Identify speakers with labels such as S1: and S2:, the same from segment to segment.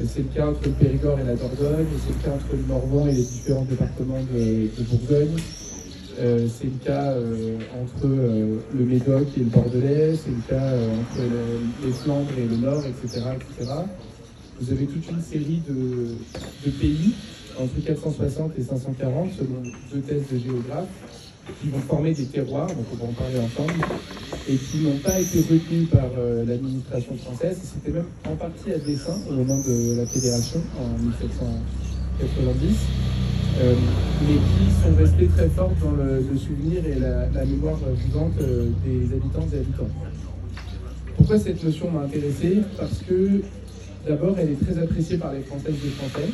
S1: C'est le cas entre le Périgord et la Dordogne, c'est le cas entre le Morvan et les différents départements de Bourgogne. C'est le cas entre le Médoc et le Bordelais, c'est le cas entre les Flandres et le Nord, etc., etc. Vous avez toute une série de pays, entre 460 et 540, selon deux thèses de géographes, qui vont former des terroirs, donc on va en parler ensemble, et qui n'ont pas été retenus par l'administration française. C'était même en partie à dessein au moment de la Fédération, en 1790. Mais qui sont restés très forts dans le souvenir et la mémoire vivante des habitantes et habitants. Pourquoi cette notion m'a intéressé? Parce que, d'abord, elle est très appréciée par les Françaises et les Français.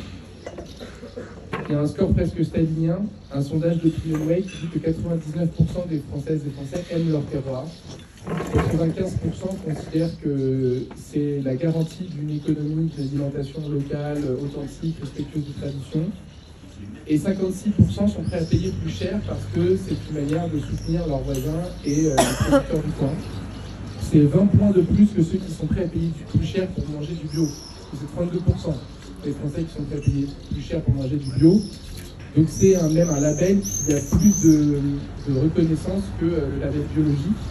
S1: Il y a un score presque stalinien, un sondage de Opinionway qui dit que 99% des Françaises et Français aiment leur terroir. 95% considèrent que c'est la garantie d'une économie d'alimentation locale, authentique, respectueuse des traditions. Et 56% sont prêts à payer plus cher parce que c'est une manière de soutenir leurs voisins et les producteurs du coin. C'est 20 points de plus que ceux qui sont prêts à payer plus cher pour manger du bio. C'est 32% des Français qui sont prêts à payer plus cher pour manger du bio. Donc c'est même un label qui a plus de reconnaissance que le label biologique.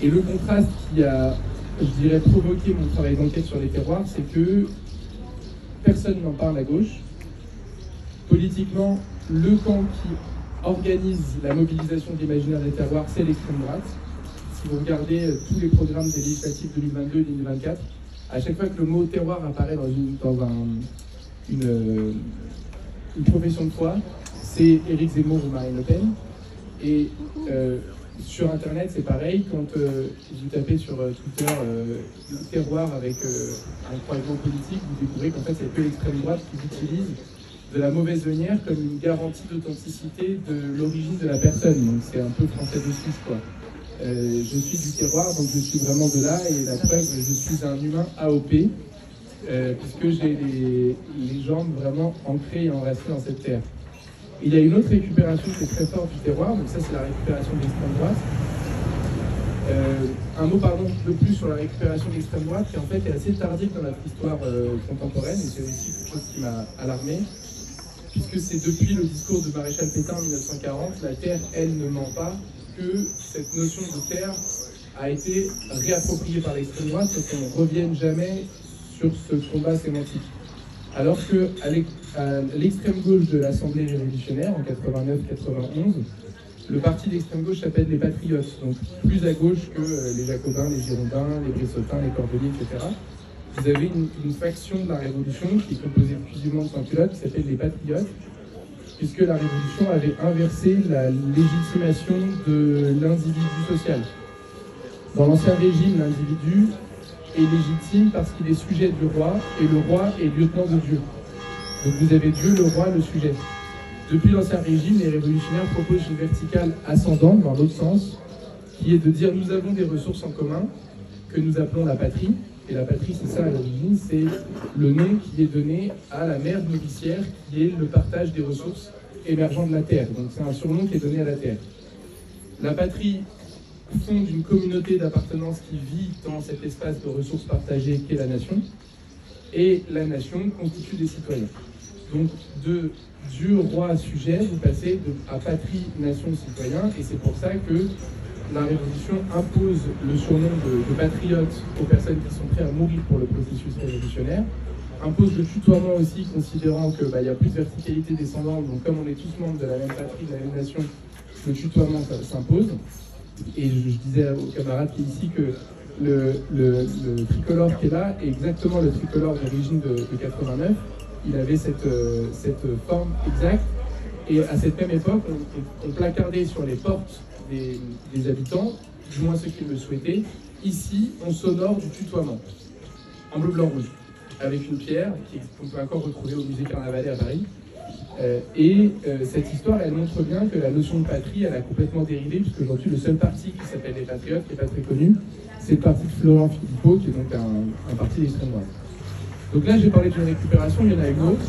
S1: Et le contraste qui a, je dirais, provoqué mon travail d'enquête sur les terroirs, c'est que personne n'en parle à gauche. Politiquement, le camp qui organise la mobilisation de l'imaginaire des terroirs, c'est l'extrême droite. Si vous regardez tous les programmes des législatives 2022 et 2024, à chaque fois que le mot terroir apparaît dans une profession de foi, c'est Éric Zemmour ou Marine Le Pen. Et sur Internet, c'est pareil. Quand vous tapez sur Twitter terroir avec un croisement politique, vous découvrez qu'en fait, c'est que l'extrême droite qui utilise de la mauvaise manière comme une garantie d'authenticité de l'origine de la personne. Donc c'est un peu français de Suisse, quoi. Je suis du terroir, donc je suis vraiment de là, et la preuve, je suis un humain AOP, puisque j'ai les jambes vraiment ancrées et enracinées dans cette terre. Il y a une autre récupération qui est très forte du terroir, donc ça c'est la récupération de l'extrême droite. Un mot de plus sur la récupération de l'extrême droite, qui en fait est assez tardive dans notre histoire contemporaine, et c'est aussi quelque chose qui m'a alarmé, puisque c'est depuis le discours de Maréchal Pétain en 1940, la terre, elle, ne ment pas, que cette notion de terre a été réappropriée par l'extrême droite et qu'on ne revienne jamais sur ce combat sémantique. Alors qu'à l'extrême gauche de l'Assemblée révolutionnaire, en 89-91, le parti d'extrême gauche s'appelle les Patriotes, donc plus à gauche que les Jacobins, les Girondins, les Brissotins, les Cordeliers, etc. Vous avez une faction de la Révolution qui est composée de musulmans de sans-culottes qui s'appelle les Patriotes, puisque la Révolution avait inversé la légitimation de l'individu social. Dans l'Ancien Régime, l'individu est légitime parce qu'il est sujet du roi, et le roi est lieutenant de Dieu. Donc vous avez Dieu, le roi, le sujet. Depuis l'Ancien Régime, les révolutionnaires proposent une verticale ascendante, dans l'autre sens, qui est de dire nous avons des ressources en commun, que nous appelons la patrie. Et la patrie, c'est ça à l'origine, c'est le nom qui est donné à la mère nourricière, qui est le partage des ressources émergeant de la terre. Donc c'est un surnom qui est donné à la terre. La patrie fonde une communauté d'appartenance qui vit dans cet espace de ressources partagées qu'est la nation, et la nation constitue des citoyens. Donc de Dieu, roi, sujet, vous passez à patrie, nation, citoyen, et c'est pour ça que la Révolution impose le surnom de patriote aux personnes qui sont prêtes à mourir pour le processus révolutionnaire, impose le tutoiement aussi, considérant qu'il y a plus de verticalité descendante, donc comme on est tous membres de la même patrie, de la même nation, le tutoiement s'impose. Et je disais aux camarades qui est ici que le tricolore qui est là est exactement le tricolore d'origine de 89. Il avait cette forme exacte, et à cette même époque, on placardait sur les portes des habitants, du moins ceux qui le souhaitaient, ici, on s'honore du tutoiement, en bleu, blanc, rouge, avec une pierre qu'on peut encore retrouver au musée Carnavalet à Paris. Cette histoire, elle montre bien que la notion de patrie, elle a complètement dérivé, puisqu'aujourd'hui, le seul parti qui s'appelle les Patriotes, qui n'est pas très connu, c'est le parti de Florent Philippot, qui est donc un parti d'extrême droite. Donc là, j'ai parlé d'une récupération, il y en a une autre,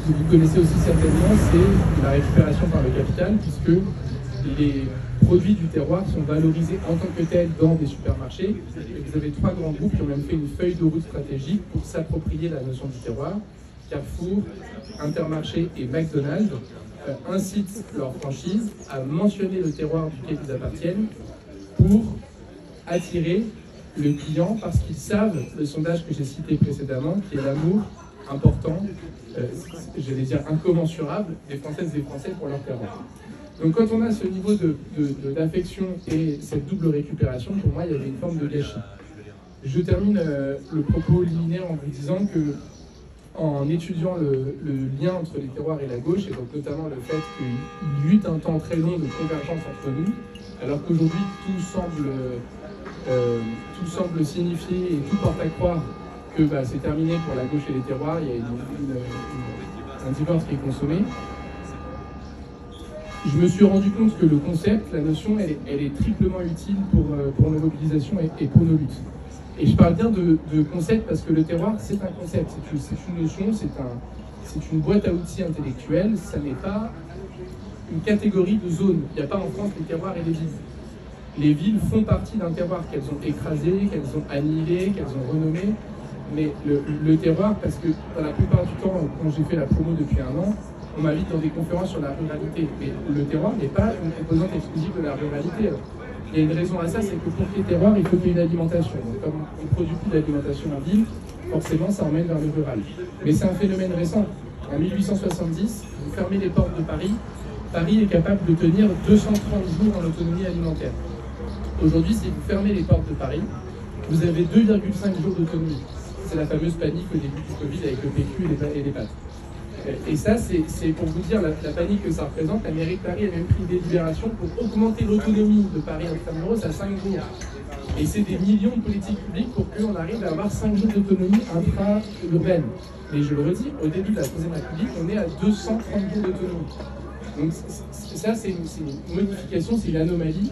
S1: que vous connaissez aussi certainement, c'est la récupération par le capital, puisque les produits du terroir sont valorisés en tant que tels dans des supermarchés. Et vous avez 3 grands groupes qui ont même fait une feuille de route stratégique pour s'approprier la notion du terroir. Carrefour, Intermarché et McDonald's incitent leurs franchises à mentionner le terroir duquel ils appartiennent pour attirer le client parce qu'ils savent, le sondage que j'ai cité précédemment, qui est l'amour important, j'allais dire incommensurable, des Françaises et des Français pour leur terroir. Donc quand on a ce niveau d'affection et cette double récupération, pour moi, il y avait une forme de gâchis. Je termine le propos liminaire en vous disant que, en étudiant le lien entre les terroirs et la gauche, et donc notamment le fait qu'il y eut un temps très long de convergence entre nous, alors qu'aujourd'hui tout semble signifier et tout porte à croire que c'est terminé pour la gauche et les terroirs, il y a un divorce qui est consommé. Je me suis rendu compte que le concept, la notion, elle est triplement utile pour nos mobilisations et pour nos luttes. Et je parle bien de concept parce que le terroir, c'est un concept, c'est une notion, c'est une boîte à outils intellectuelle, ça n'est pas une catégorie de zone. Il n'y a pas en France les terroirs et les villes. Les villes font partie d'un terroir qu'elles ont écrasé, qu'elles ont annihilé, qu'elles ont renommé. Mais le terroir, parce que dans la plupart du temps, quand j'ai fait la promo depuis 1 an, on m'invite dans des conférences sur la ruralité. Mais le terroir n'est pas une composante exclusive de la ruralité. Il y a une raison à ça, c'est que pour qu'il y ait terroir, il faut qu'il y ait une alimentation. Donc comme on ne produit plus d'alimentation en ville, forcément ça emmène vers le rural. Mais c'est un phénomène récent. En 1870, vous fermez les portes de Paris, Paris est capable de tenir 230 jours en autonomie alimentaire. Aujourd'hui, si vous fermez les portes de Paris, vous avez 2,5 jours d'autonomie. C'est la fameuse panique au début du Covid avec le PQ et les pâtes. Et ça, c'est pour vous dire la panique que ça représente. La mairie de Paris a même pris des délibérations pour augmenter l'autonomie de Paris intramuros à 5 jours. Et c'est des millions de politiques publiques pour qu'on arrive à avoir 5 jours d'autonomie intra-urbaine. Mais je le redis, au début de la Troisième République, on est à 230 jours d'autonomie. Donc ça, c'est une modification, c'est une anomalie.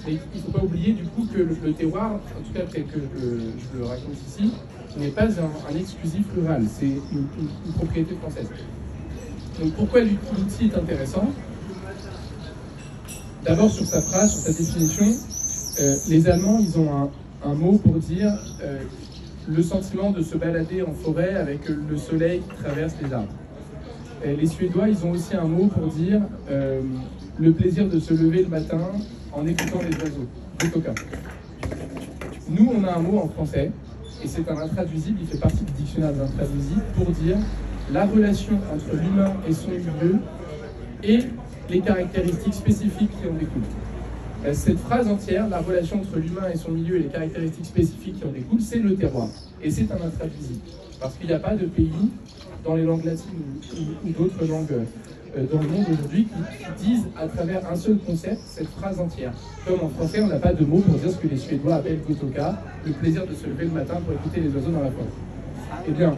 S1: Et il ne faut pas oublier du coup que le terroir, en tout cas tel que je le raconte ici, n'est pas un exclusif rural, c'est une propriété française. Donc pourquoi l'outil est intéressant? D'abord sur sa phrase, sur sa définition, les Allemands, ils ont un mot pour dire le sentiment de se balader en forêt avec le soleil qui traverse les arbres. Les Suédois, ils ont aussi un mot pour dire le plaisir de se lever le matin en écoutant les oiseaux, Gotoka. Nous, on a un mot en français, et c'est un intraduisible, il fait partie du dictionnaire des intraduisibles, pour dire la relation entre l'humain et son milieu et les caractéristiques spécifiques qui en découlent. Cette phrase entière, la relation entre l'humain et son milieu et les caractéristiques spécifiques qui en découlent, c'est le terroir. Et c'est un intraduisible. Parce qu'il n'y a pas de pays, dans les langues latines ou d'autres langues dans le monde aujourd'hui, qui disent à travers un seul concept cette phrase entière. Comme en français, on n'a pas de mot pour dire ce que les Suédois appellent Gotoka, le plaisir de se lever le matin pour écouter les oiseaux dans la forêt. Eh bien,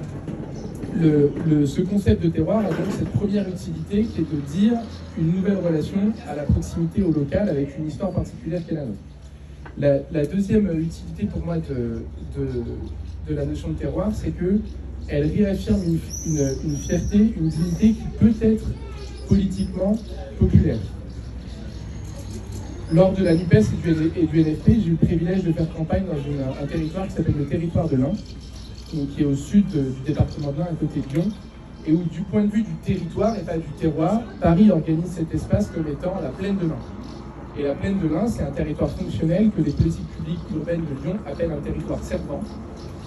S1: ce concept de terroir a donc cette première utilité qui est de dire une nouvelle relation à la proximité, au local, avec une histoire particulière qui est la nôtre. La deuxième utilité pour moi de la notion de terroir, c'est qu'elle réaffirme une fierté, une dignité qui peut être politiquement populaire. Lors de la NUPES et du NFP, j'ai eu le privilège de faire campagne dans un territoire qui s'appelle le territoire de l'Ain, qui est au sud du département de l'Ain, à côté de Lyon, et où du point de vue du territoire et pas du terroir, Paris organise cet espace comme étant la plaine de l'Ain. Et la plaine de l'Ain, c'est un territoire fonctionnel que les politiques publiques urbaines de Lyon appellent un territoire servant,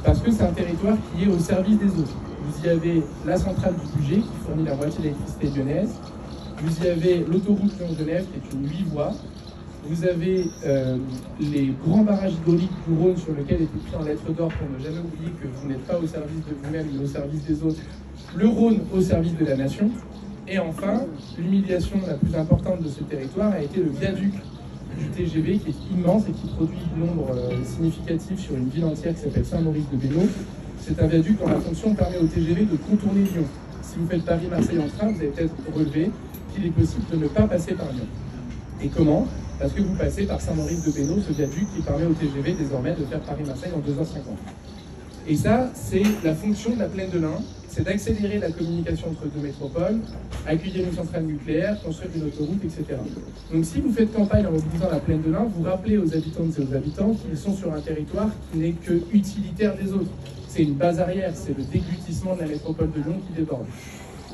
S1: parce que c'est un territoire qui est au service des autres. Vous y avez la centrale du budget qui fournit la moitié de l'électricité lyonnaise, vous y avez l'autoroute Lyon-Genève qui est une 8 voies, vous avez les grands barrages hydrauliques du Rhône sur lesquels est écrit en lettres d'or pour ne jamais oublier que vous n'êtes pas au service de vous-même mais au service des autres, le Rhône au service de la nation, et enfin, l'humiliation la plus importante de ce territoire a été le viaduc du TGV qui est immense et qui produit un nombre significatif sur une ville entière qui s'appelle Saint-Maurice-de-Bénaud. C'est un viaduc dont la fonction permet au TGV de contourner Lyon. Si vous faites Paris-Marseille en train, vous avez peut-être relevé qu'il est possible de ne pas passer par Lyon. Et comment? Parce que vous passez par Saint-Maurice-de-Bénaud, ce viaduc qui permet au TGV désormais de faire Paris-Marseille en 2h50. Et ça, c'est la fonction de la plaine de l'Ain, c'est d'accélérer la communication entre deux métropoles, accueillir une centrale nucléaire, construire une autoroute, etc. Donc si vous faites campagne en mobilisant la plaine de l'Ain, vous rappelez aux habitantes et aux habitants qu'ils sont sur un territoire qui n'est que utilitaire des autres. C'est une base arrière, c'est le déglutissement de la métropole de Lyon qui déborde.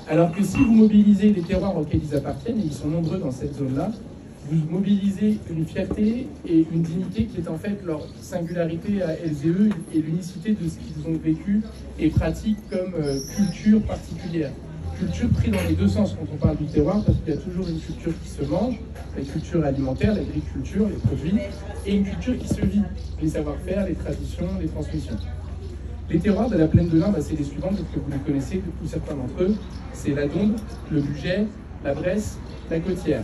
S1: Alors que si vous mobilisez les terroirs auxquels ils appartiennent, et ils sont nombreux dans cette zone-là, vous mobilisez une fierté et une dignité qui est en fait leur singularité à elles et eux et l'unicité de ce qu'ils ont vécu et pratiquent comme culture particulière. Culture prise dans les deux sens quand on parle du terroir, parce qu'il y a toujours une culture qui se mange, la culture alimentaire, l'agriculture, les produits, et une culture qui se vit, les savoir-faire, les traditions, les transmissions. Les terroirs de la plaine de l'Ain, c'est les suivants, peut-être que vous les connaissez, pour certains d'entre eux. C'est la Dombes, le Bugey, la Bresse, la Côtière.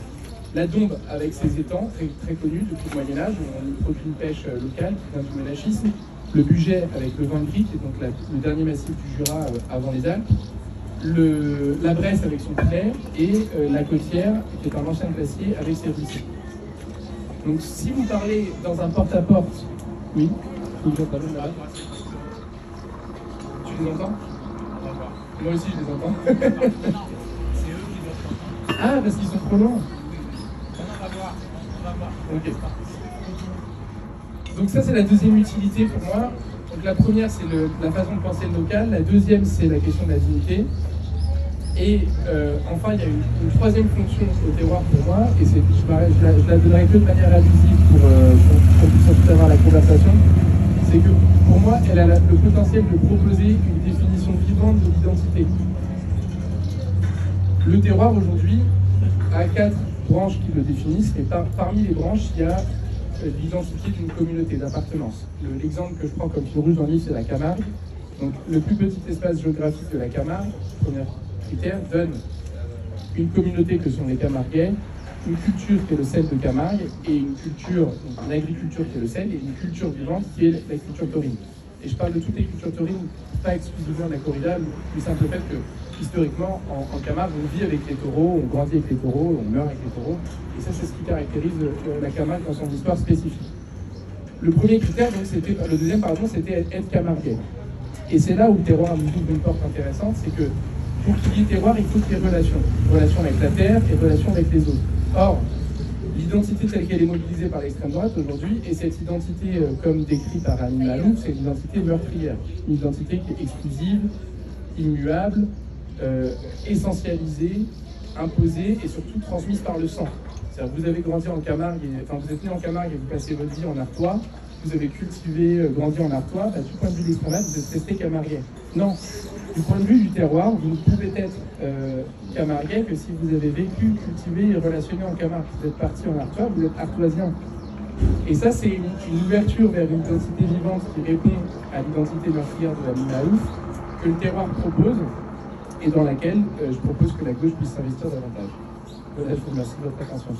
S1: La Dombes avec ses étangs, très connus depuis le Moyen-Âge, où on produit une pêche locale qui vient du monachisme. Le Bugey avec le Vendry, qui est donc le dernier massif du Jura avant les Alpes. La Bresse avec son clair et la Côtière, qui est un ancien glacier avec ses ruisseaux. Donc si vous parlez dans un porte-à-porte, oui, tu les entends? Moi aussi je les entends.
S2: C'est eux qui doivent.
S1: Ah, parce qu'ils sont trop loin.
S2: On va voir.
S1: Ok. Donc ça c'est la deuxième utilité pour moi. Donc la première c'est la façon de penser le local, la deuxième c'est la question de la dignité. Et enfin il y a une troisième fonction au terroir pour moi, et je la donnerai que de manière abusive pour qu'on puisse ensuite avoir la conversation. C'est que pour moi elle a le potentiel de proposer une définition vivante de l'identité. Le terroir aujourd'hui a 4 branches qui le définissent, et parmi les branches il y a l'identité d'une communauté d'appartenance. L'exemple que je prends comme fil rouge dans le livre, c'est la Camargue. Donc le plus petit espace géographique de la Camargue, premier critère, donne une communauté que sont les Camarguais, une culture qui est le sel de Camargue, et une culture, une agriculture qui est le sel, et une culture vivante qui est la culture taurine. Et je parle de toutes les cultures taurines, pas exclusivement de la corrida, du simple fait que historiquement, en Camargue, on vit avec les taureaux, on grandit avec les taureaux, on meurt avec les taureaux. Et ça, c'est ce qui caractérise la Camargue dans son histoire spécifique. Le premier critère, donc, le deuxième, c'était être camarguais. Et c'est là où le terroir nous ouvre une porte intéressante, c'est que pour qu'il y ait terroir, il faut qu'il y ait relation. Relation avec la terre et relation avec les autres. Or, l'identité telle qu'elle est mobilisée par l'extrême droite aujourd'hui, et cette identité, comme décrit par Annie Malouf, c'est une identité meurtrière. Une identité qui est exclusive, immuable, essentialisée, imposée et surtout transmise par le sang. C'est-à-dire vous avez grandi en Camargue, vous êtes né en Camargue et vous passez votre vie en Artois, vous avez cultivé, grandi en Artois, du point de vue de l'extrême droite, vous êtes resté camarguais. Non, du point de vue du terroir, vous ne pouvez être camarguais que si vous avez vécu, cultivé et relationné en Camargue. Vous êtes parti en Artois, vous êtes artoisien. Et ça, c'est une ouverture vers une identité vivante qui répond à l'identité meurtrière de la Malouf que le terroir propose, et dans laquelle je propose que la gauche puisse s'investir davantage. Voilà, je vous remercie de votre attention.